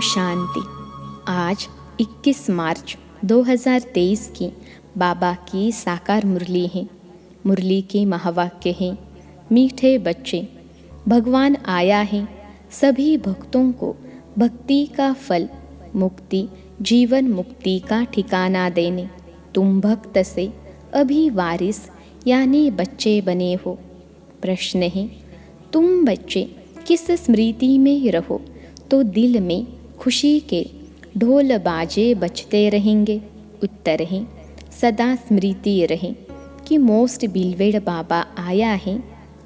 शांति। आज 21 मार्च 2023 की बाबा की साकार मुरली है। मुरली के महावाक्य हैं, मीठे बच्चे, भगवान आया है सभी भक्तों को भक्ति का फल, मुक्ति, जीवन मुक्ति का ठिकाना देने। तुम भक्त से अभी वारिस यानी बच्चे बने हो। प्रश्न है, तुम बच्चे किस स्मृति में रहो तो दिल में खुशी के ढोल बाजे बजते रहेंगे। उत्तर है, सदा स्मृति रहे कि मोस्ट बिलवेड बाबा आया है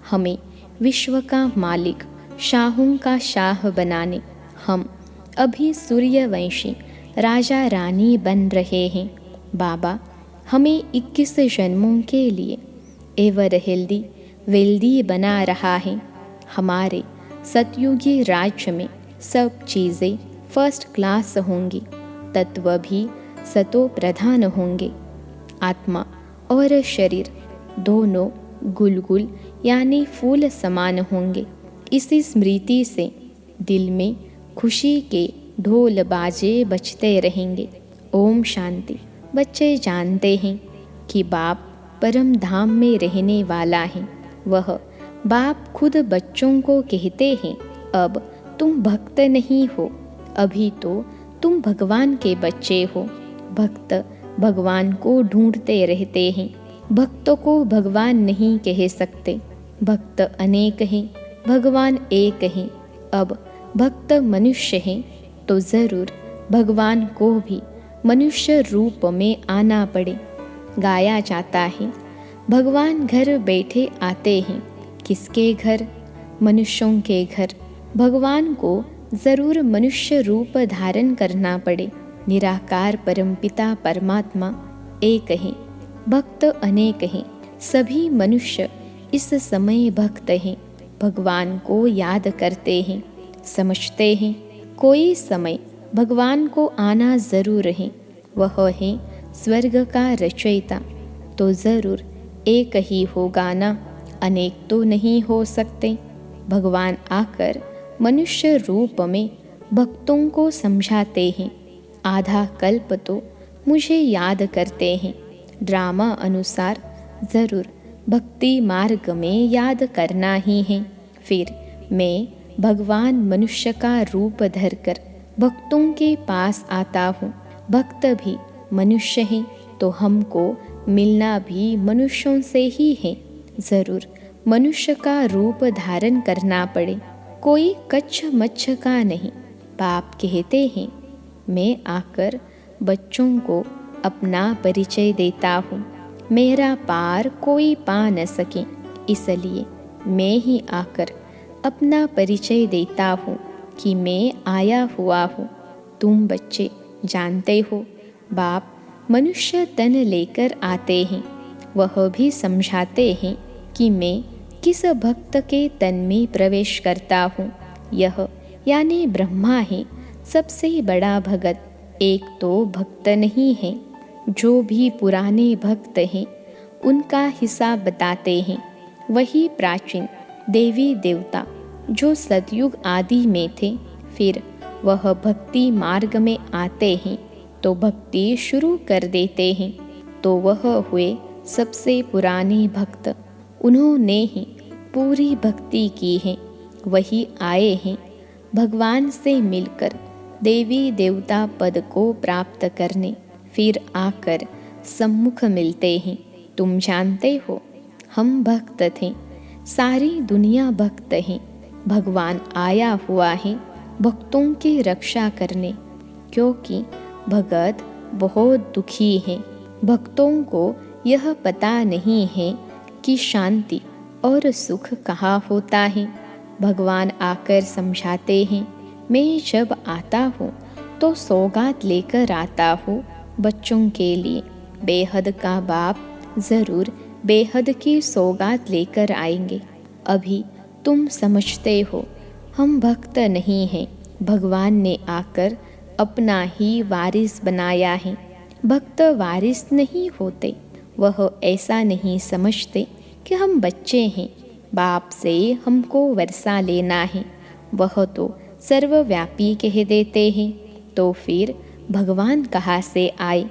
हमें विश्व का मालिक, शाहों का शाह बनाने। हम अभी सूर्यवंशी राजा रानी बन रहे हैं। बाबा हमें 21 जन्मों के लिए एवर हेल्दी वेल्दी बना रहा है। हमारे सतयुगी राज्य में सब चीज़ें फर्स्ट क्लास होंगी, तत्व भी सतो प्रधान होंगे। आत्मा और शरीर दोनों गुलगुल यानी फूल समान होंगे। इसी स्मृति से दिल में खुशी के ढोल बाजे बजते रहेंगे। ओम शांति। बच्चे जानते हैं कि बाप परम धाम में रहने वाला है। वह बाप खुद बच्चों को कहते हैं, अब तुम भक्त नहीं हो, अभी तो तुम भगवान के बच्चे हो। भक्त भगवान को ढूंढते रहते हैं। भक्तों को भगवान नहीं कह सकते। भक्त अनेक हैं, भगवान एक है। अब भक्त मनुष्य हैं तो ज़रूर भगवान को भी मनुष्य रूप में आना पड़े। गाया जाता है, भगवान घर बैठे आते हैं। किसके घर? मनुष्यों के घर। भगवान को ज़रूर मनुष्य रूप धारण करना पड़े। निराकार परमपिता परमात्मा एक है, भक्त अनेक हैं। सभी मनुष्य इस समय भक्त हैं, भगवान को याद करते हैं, समझते हैं कोई समय भगवान को आना ज़रूर है। वह है स्वर्ग का रचयिता, तो ज़रूर एक ही होगा ना, अनेक तो नहीं हो सकते। भगवान आकर मनुष्य रूप में भक्तों को समझाते हैं। आधा कल्प तो मुझे याद करते हैं। ड्रामा अनुसार ज़रूर भक्ति मार्ग में याद करना ही है। फिर मैं भगवान मनुष्य का रूप धरकर भक्तों के पास आता हूँ। भक्त भी मनुष्य हैं तो हमको मिलना भी मनुष्यों से ही है। ज़रूर मनुष्य का रूप धारण करना पड़े, कोई कच्छ मच्छ का नहीं। बाप कहते हैं, मैं आकर बच्चों को अपना परिचय देता हूँ। मेरा पार कोई पा न सके, इसलिए मैं ही आकर अपना परिचय देता हूँ कि मैं आया हुआ हूँ। तुम बच्चे जानते हो, बाप मनुष्य तन लेकर आते हैं। वह भी समझाते हैं कि मैं किस भक्त के तन में प्रवेश करता हूँ। यह यानी ब्रह्मा है सबसे बड़ा भगत। एक तो भक्त नहीं है, जो भी पुराने भक्त हैं उनका हिसाब बताते हैं। वही प्राचीन देवी देवता जो सतयुग आदि में थे, फिर वह भक्ति मार्ग में आते हैं तो भक्ति शुरू कर देते हैं, तो वह हुए सबसे पुराने भक्त। उन्होंने ही पूरी भक्ति की है। वही आए हैं भगवान से मिलकर देवी देवता पद को प्राप्त करने, फिर आकर सम्मुख मिलते हैं। तुम जानते हो, हम भक्त थे, सारी दुनिया भक्त है। भगवान आया हुआ है भक्तों की रक्षा करने, क्योंकि भगत बहुत दुखी हैं। भक्तों को यह पता नहीं है कि शांति और सुख कहाँ होता है। भगवान आकर समझाते हैं, मैं जब आता हूँ तो सौगात लेकर आता हूँ बच्चों के लिए। बेहद का बाप ज़रूर बेहद की सौगात लेकर आएंगे। अभी तुम समझते हो हम भक्त नहीं हैं, भगवान ने आकर अपना ही वारिस बनाया है। भक्त वारिस नहीं होते। वह ऐसा नहीं समझते कि हम बच्चे हैं, बाप से हमको वर्षा लेना है। वह तो सर्वव्यापी कह देते हैं तो फिर भगवान कहाँ से आए।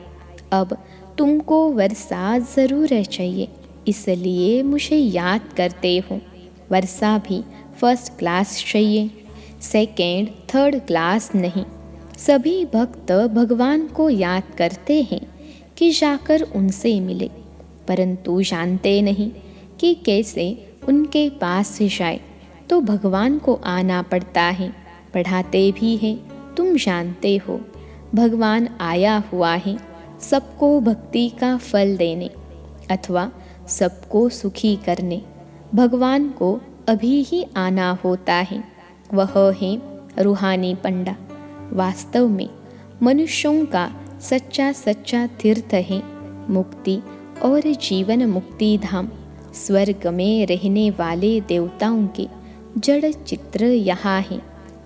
अब तुमको वर्षा ज़रूर चाहिए, इसलिए मुझे याद करते हो। वर्षा भी फर्स्ट क्लास चाहिए, सेकेंड थर्ड क्लास नहीं। सभी भक्त भगवान को याद करते हैं कि जाकर उनसे मिले, परंतु जानते नहीं कि कैसे उनके पास जाए। तो भगवान को आना पड़ता है, पढ़ाते भी हैं। तुम जानते हो भगवान आया हुआ है सबको भक्ति का फल देने अथवा सबको सुखी करने। भगवान को अभी ही आना होता है, वह है रूहानी पंडा। वास्तव में मनुष्यों का सच्चा सच्चा तीर्थ है मुक्ति और जीवन मुक्ति धाम। स्वर्ग में रहने वाले देवताओं के जड़ चित्र यहाँ हैं।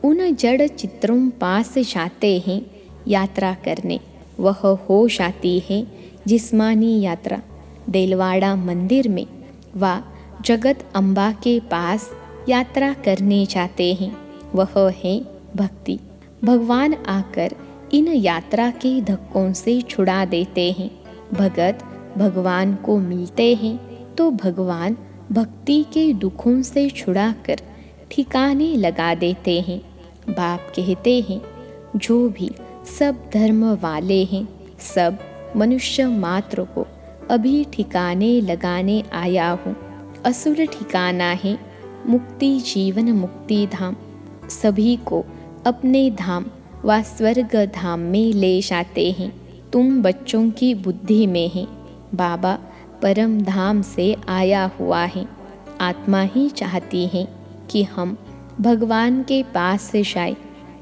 उन जड़ चित्रों पास जाते हैं यात्रा करने, वह हो जाती है जिस्मानी यात्रा। देलवाड़ा मंदिर में व जगत अम्बा के पास यात्रा करने जाते हैं, वह है भक्ति। भगवान आकर इन यात्रा के धक्कों से छुड़ा देते हैं। भगत भगवान को मिलते हैं तो भगवान भक्ति के दुखों से छुड़ाकर ठिकाने लगा देते हैं। बाप कहते हैं जो भी सब धर्म वाले हैं सब मनुष्य मात्र को अभी ठिकाने लगाने आया हूँ। असुर ठिकाना है मुक्ति जीवन मुक्ति धाम। सभी को अपने धाम व स्वर्ग धाम में ले जाते हैं। तुम बच्चों की बुद्धि में है, बाबा परम धाम से आया हुआ है। आत्मा ही चाहती है कि हम भगवान के पास से जाए।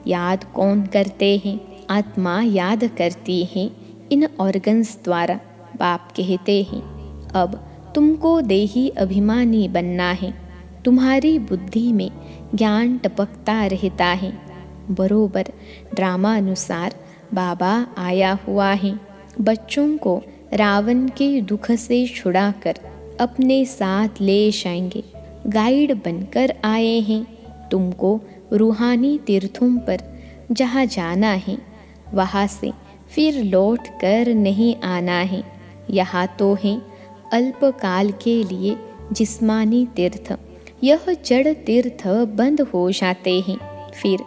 याद कौन करते हैं? आत्मा याद करती है इन ऑर्गन्स द्वारा। बाप कहते हैं अब तुमको देही अभिमानी बनना है। तुम्हारी बुद्धि में ज्ञान टपकता रहता है। बरोबर ड्रामा अनुसार बाबा आया हुआ है। बच्चों को रावण के दुख से छुड़ाकर अपने साथ ले जाएंगे। गाइड बनकर आए हैं। तुमको रूहानी तीर्थों पर जहाँ जाना है वहाँ से फिर लौट कर नहीं आना है। यहाँ तो है अल्पकाल के लिए जिस्मानी तीर्थ। यह जड़ तीर्थ बंद हो जाते हैं, फिर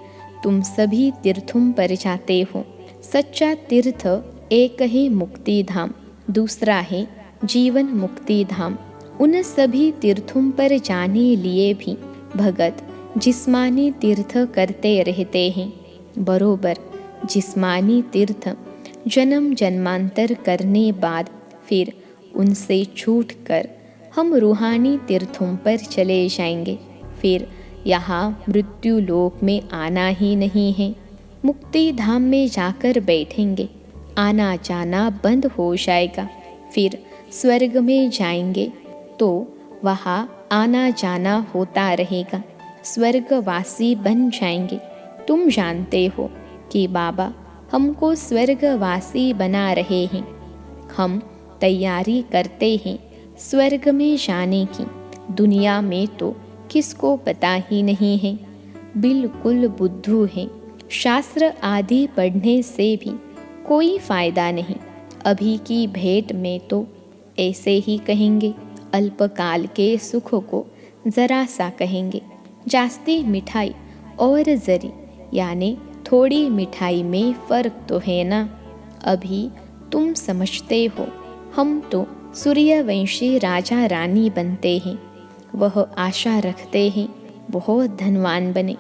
तुम सभी तीर्थों पर जाते हो। सच्चा तीर्थ एक है मुक्ति धाम, दूसरा है जीवन मुक्ति धाम। उन सभी तीर्थों पर जाने लिए भी भगत जिस्मानी तीर्थ करते रहते हैं। बरोबर जिस्मानी तीर्थ जन्म जन्मांतर करने बाद फिर उनसे छूटकर हम रूहानी तीर्थों पर चले जाएंगे। फिर यहाँ मृत्यु लोक में आना ही नहीं है। मुक्ति धाम में जाकर बैठेंगे, आना जाना बंद हो जाएगा। फिर स्वर्ग में जाएंगे तो वहाँ आना जाना होता रहेगा। स्वर्गवासी बन जाएंगे। तुम जानते हो कि बाबा हमको स्वर्गवासी बना रहे हैं। हम तैयारी करते हैं स्वर्ग में जाने की। दुनिया में तो किसको पता ही नहीं है, बिल्कुल बुद्धू है। शास्त्र आदि पढ़ने से भी कोई फायदा नहीं। अभी की भेंट में तो ऐसे ही कहेंगे, अल्पकाल के सुख को ज़रा सा कहेंगे। जास्ती मिठाई और जरी यानी थोड़ी मिठाई में फ़र्क तो है ना। अभी तुम समझते हो हम तो सूर्यवंशी राजा रानी बनते हैं। वह आशा रखते हैं बहुत धनवान बने।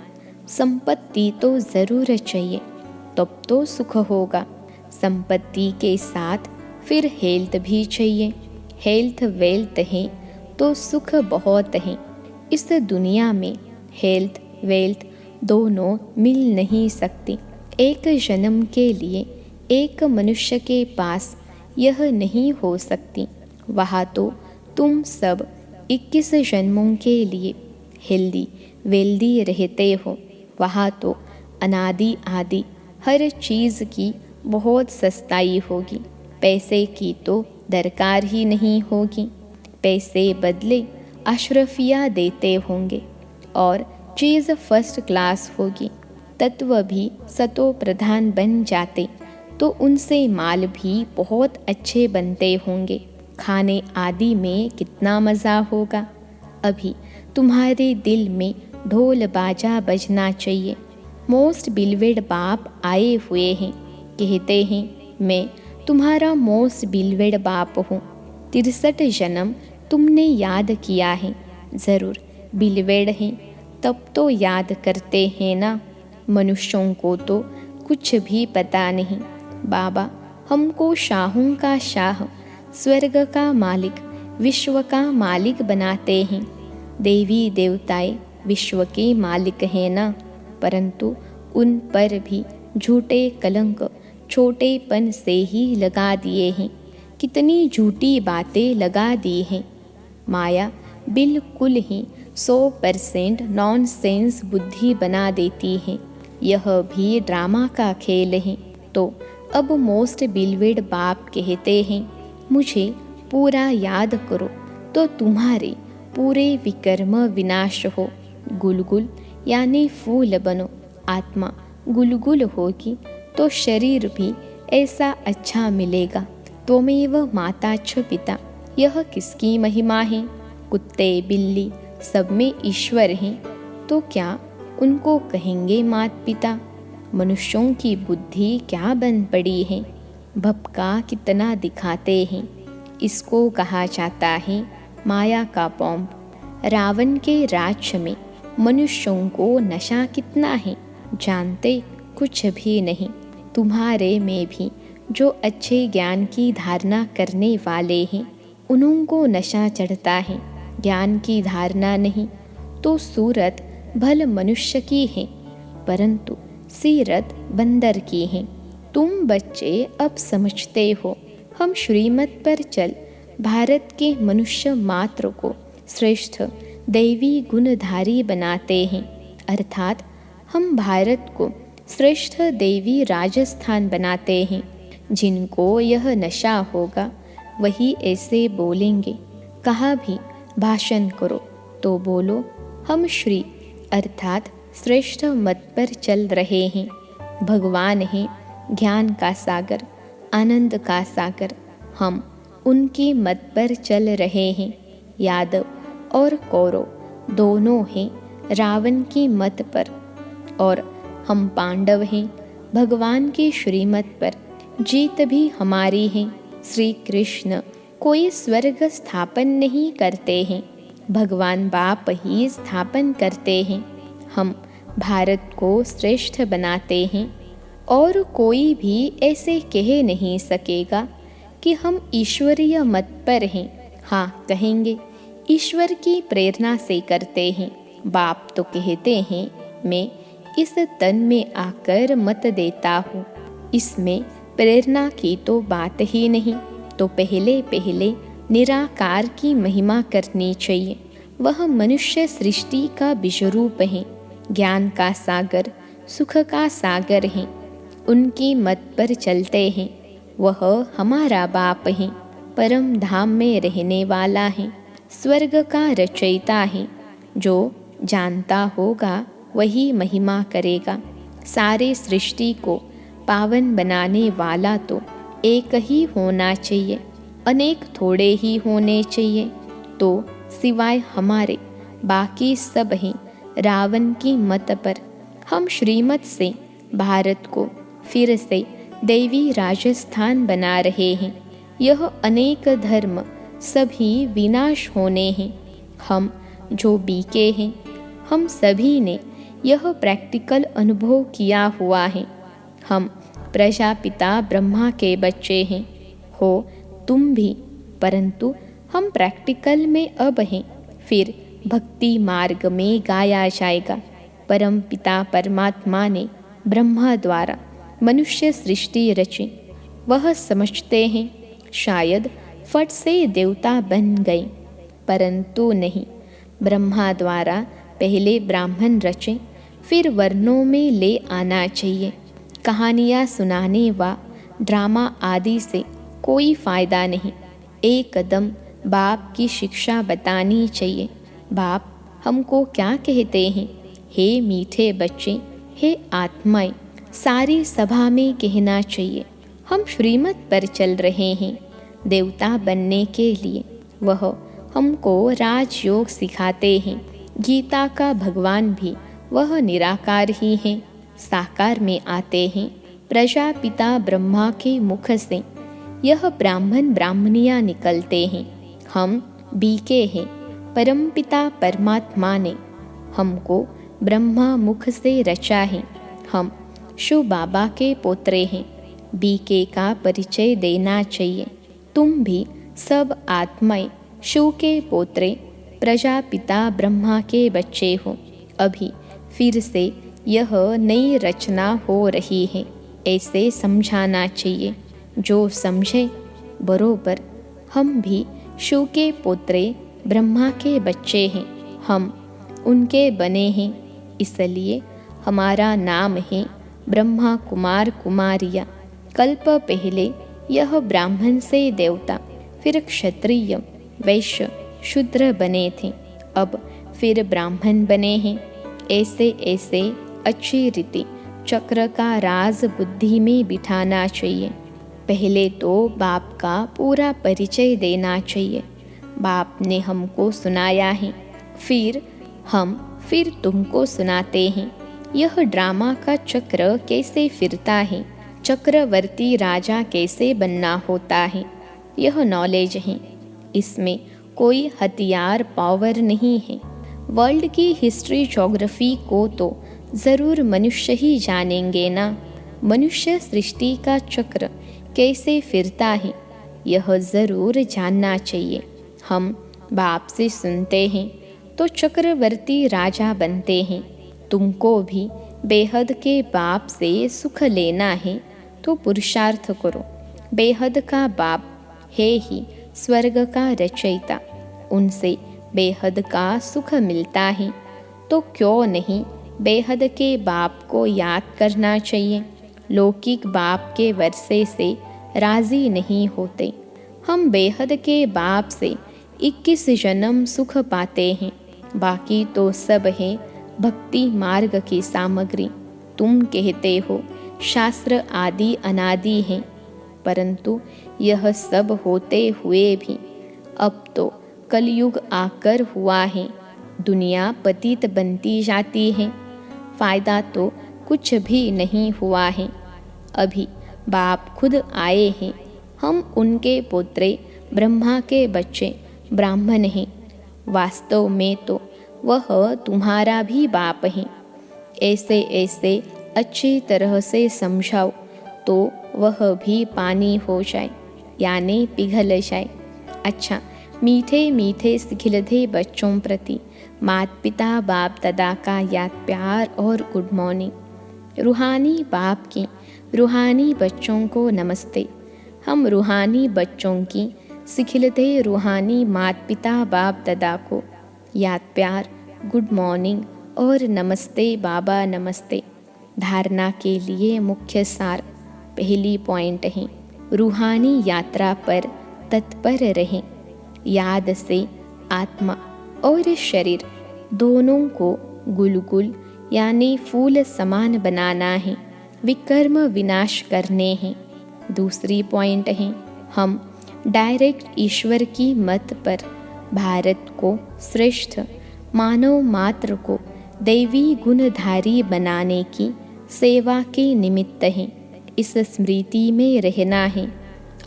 संपत्ति तो ज़रूर चाहिए, तब तो सुख होगा। संपत्ति के साथ फिर हेल्थ भी चाहिए। हेल्थ वेल्थ है तो सुख बहुत है। इस दुनिया में हेल्थ वेल्थ दोनों मिल नहीं सकती। एक जन्म के लिए एक मनुष्य के पास यह नहीं हो सकती। वहाँ तो तुम सब 21 जन्मों के लिए हेल्दी वेल्दी रहते हो। वहाँ तो अनादि आदि हर चीज़ की बहुत सस्ताई होगी। पैसे की तो दरकार ही नहीं होगी। पैसे बदले अशरफिया देते होंगे और चीज़ फर्स्ट क्लास होगी। तत्व भी सतो प्रधान बन जाते तो उनसे माल भी बहुत अच्छे बनते होंगे। खाने आदि में कितना मज़ा होगा। अभी तुम्हारे दिल में ढोल बाजा बजना चाहिए। मोस्ट बिलवेड बाप आए हुए हैं। कहते हैं मैं तुम्हारा मोस्ट बिलवेड बाप हूँ। 63 जन्म तुमने याद किया है। ज़रूर बिलवेड हैं तब तो याद करते हैं ना। मनुष्यों को तो कुछ भी पता नहीं। बाबा हमको शाहों का शाह, स्वर्ग का मालिक, विश्व का मालिक बनाते हैं। देवी देवताएं विश्व के मालिक हैं ना, परंतु उन पर भी झूठे कलंक छोटेपन से ही लगा दिए हैं। कितनी झूठी बातें लगा दी हैं। माया बिल्कुल ही 100% नॉनसेंस बुद्धि बना देती है। यह भी ड्रामा का खेल है। तो अब मोस्ट बिलवेड बाप कहते हैं मुझे पूरा याद करो तो तुम्हारे पूरे विकर्म विनाश हो। गुलगुल यानी फूल बनो। आत्मा गुलगुल होगी तो शरीर भी ऐसा अच्छा मिलेगा। त्वमेव माता च पिता, यह किसकी महिमा है। कुत्ते बिल्ली सब में ईश्वर हैं, तो क्या उनको कहेंगे मात पिता। मनुष्यों की बुद्धि क्या बन पड़ी है। भपका कितना दिखाते हैं। इसको कहा जाता है माया का पॉम्प। रावण के राज्य में मनुष्यों को नशा कितना है जानते कुछ भी नहीं। तुम्हारे में भी जो अच्छे ज्ञान की धारणा करने वाले हैं उन्हों को नशा चढ़ता है, ज्ञान की धारणा नहीं। तो सूरत भल मनुष्य की है परंतु सीरत बंदर की है। तुम बच्चे अब समझते हो। हम श्रीमत पर चल भारत के मनुष्य मात्र को श्रेष्ठ दैवी गुणधारी बनाते हैं। अर्थात हम भारत को श्रेष्ठ देवी राजस्थान बनाते हैं। जिनको यह नशा होगा वही ऐसे बोलेंगे। कहा भी भाषण करो तो बोलो हम श्री अर्थात श्रेष्ठ मत पर चल रहे हैं। भगवान हैं ज्ञान का सागर, आनंद का सागर। हम उनकी मत पर चल रहे हैं। यादव और कौरव दोनों हैं रावण की मत पर, और हम पांडव हैं भगवान की श्रीमत पर। जीत भी हमारी है। श्री कृष्ण कोई स्वर्ग स्थापन नहीं करते हैं, भगवान बाप ही स्थापन करते हैं। हम भारत को श्रेष्ठ बनाते हैं और कोई भी ऐसे कह नहीं सकेगा कि हम ईश्वरीय मत पर हैं। हाँ कहेंगे ईश्वर की प्रेरणा से करते हैं। बाप तो कहते हैं मैं इस तन में आकर मत देता हूँ, इसमें प्रेरणा की तो बात ही नहीं। तो पहले पहले निराकार की महिमा करनी चाहिए। वह मनुष्य सृष्टि का बीजरूप है, ज्ञान का सागर, सुख का सागर है। उनकी मत पर चलते हैं। वह हमारा बाप है, परम धाम में रहने वाला है, स्वर्ग का रचयिता है। जो जानता होगा वही महिमा करेगा। सारे सृष्टि को पावन बनाने वाला तो एक ही होना चाहिए, अनेक थोड़े ही होने चाहिए। तो सिवाय हमारे बाकी सब हैं रावण की मत पर। हम श्रीमत से भारत को फिर से दैवी राजस्थान बना रहे हैं। यह अनेक धर्म सभी विनाश होने हैं। हम जो बीके हैं हम सभी ने यह प्रैक्टिकल अनुभव किया हुआ है। हम प्रजापिता ब्रह्मा के बच्चे हैं, हो तुम भी, परंतु हम प्रैक्टिकल में अब हैं। फिर भक्ति मार्ग में गाया जाएगा। परम पिता परमात्मा ने ब्रह्मा द्वारा मनुष्य सृष्टि रची। वह समझते हैं शायद फट से देवता बन गए, परंतु नहीं। ब्रह्मा द्वारा पहले ब्राह्मण रचे, फिर वर्णों में ले आना चाहिए। कहानियाँ सुनाने व ड्रामा आदि से कोई फ़ायदा नहीं। एकदम बाप की शिक्षा बतानी चाहिए। बाप हमको क्या कहते हैं, हे मीठे बच्चे, हे आत्माएं, सारी सभा में कहना चाहिए, हम श्रीमत पर चल रहे हैं देवता बनने के लिए। वह हमको राजयोग सिखाते हैं। गीता का भगवान भी वह निराकार ही हैं, साकार में आते हैं। प्रजापिता ब्रह्मा के मुख से यह ब्राह्मण ब्राह्मणियाँ निकलते हैं। हम बीके हैं। परमपिता परमात्मा ने हमको ब्रह्मा मुख से रचा है। हम शिव बाबा के पोत्रे हैं। बीके का परिचय देना चाहिए। तुम भी सब आत्माएं शिव के पोत्रे प्रजापिता ब्रह्मा के बच्चे हो। अभी फिर से यह नई रचना हो रही है, ऐसे समझाना चाहिए। जो समझे बरोबर, हम भी शिव के पोत्रे ब्रह्मा के बच्चे हैं। हम उनके बने हैं, इसलिए हमारा नाम है ब्रह्मा कुमार कुमारिया। कल्प पहले यह ब्राह्मण से देवता, फिर क्षत्रिय, वैश्य, शूद्र बने थे। अब फिर ब्राह्मण बने हैं। ऐसे ऐसे अच्छी रीति चक्र का राज बुद्धि में बिठाना चाहिए। पहले तो बाप का पूरा परिचय देना चाहिए। बाप ने हमको सुनाया है, फिर तुमको सुनाते हैं। यह ड्रामा का चक्र कैसे फिरता है, चक्रवर्ती राजा कैसे बनना होता है, यह नॉलेज है। इसमें कोई हथियार पावर नहीं है। वर्ल्ड की हिस्ट्री ज्योग्राफी को तो ज़रूर मनुष्य ही जानेंगे ना। मनुष्य सृष्टि का चक्र कैसे फिरता है, यह ज़रूर जानना चाहिए। हम बाप से सुनते हैं तो चक्रवर्ती राजा बनते हैं। तुमको भी बेहद के बाप से सुख लेना है तो पुरुषार्थ करो। बेहद का बाप है ही स्वर्ग का रचयिता, उनसे बेहद का सुख मिलता है। तो क्यों नहीं बेहद के बाप को याद करना चाहिए। लौकिक बाप के वर्षे से राजी नहीं होते। हम बेहद के बाप से 21 जन्म सुख पाते हैं। बाकी तो सब है भक्ति मार्ग की सामग्री। तुम कहते हो शास्त्र आदि अनादि हैं, परंतु यह सब होते हुए भी अब तो कलयुग आकर हुआ है। दुनिया पतित बनती जाती है। फायदा तो कुछ भी नहीं हुआ है। अभी बाप खुद आए हैं। हम उनके पुत्रे ब्रह्मा के बच्चे ब्राह्मण हैं। वास्तव में तो वह तुम्हारा भी बाप है। ऐसे ऐसे अच्छी तरह से समझाओ तो वह भी पानी हो जाए, यानी पिघल जाए। अच्छा, मीठे मीठे खिलते बच्चों प्रति माता पिता बाप दादा का याद प्यार और गुड मॉर्निंग। रूहानी बाप की रूहानी बच्चों को नमस्ते। हम रूहानी बच्चों की सिखिलते रूहानी माता पिता बाप दादा को याद प्यार, गुड मॉर्निंग और नमस्ते बाबा नमस्ते। धारणा के लिए मुख्य सार पहली पॉइंट है, रूहानी यात्रा पर तत्पर रहें। याद से आत्मा और शरीर दोनों को गुलगुल यानी फूल समान बनाना है, विकर्म विनाश करने हैं। दूसरी पॉइंट है, हम डायरेक्ट ईश्वर की मत पर भारत को श्रेष्ठ मानव मात्र को दैवी गुणधारी बनाने की सेवा के निमित्त हैं। इस स्मृति में रहना है।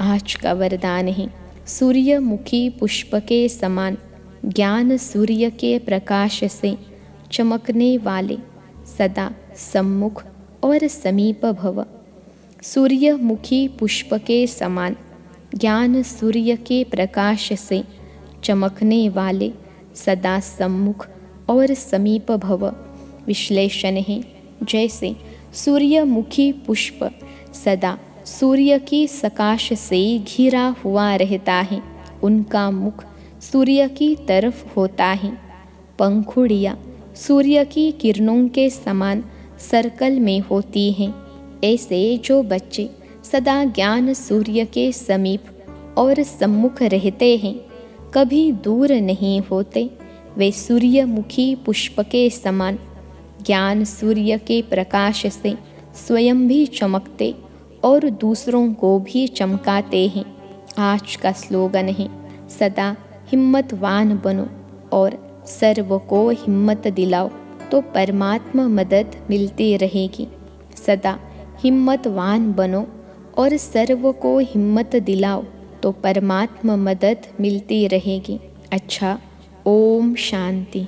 आज का वरदान है, सूर्यमुखी पुष्प के समान ज्ञान सूर्य के प्रकाश से चमकने वाले सदा सम्मुख और समीप भव। सूर्यमुखी पुष्प के समान ज्ञान सूर्य के प्रकाश से चमकने वाले सदा सम्मुख और समीप भव। विश्लेषण है, जैसे सूर्यमुखी पुष्प सदा सूर्य की सकाश से घिरा हुआ रहता है, उनका मुख सूर्य की तरफ होता है। पंखुड़ियाँ सूर्य की किरणों के समान सर्कल में होती हैं। ऐसे जो बच्चे सदा ज्ञान सूर्य के समीप और सम्मुख रहते हैं, कभी दूर नहीं होते, वे सूर्यमुखी पुष्प के समान ज्ञान सूर्य के प्रकाश से स्वयं भी चमकते और दूसरों को भी चमकाते हैं। आज का स्लोगन है, सदा हिम्मतवान बनो और सर्व को हिम्मत दिलाओ तो परमात्मा मदद मिलती रहेगी। सदा हिम्मतवान बनो और सर्व को हिम्मत दिलाओ तो परमात्मा मदद मिलती रहेगी। अच्छा, ओम शांति।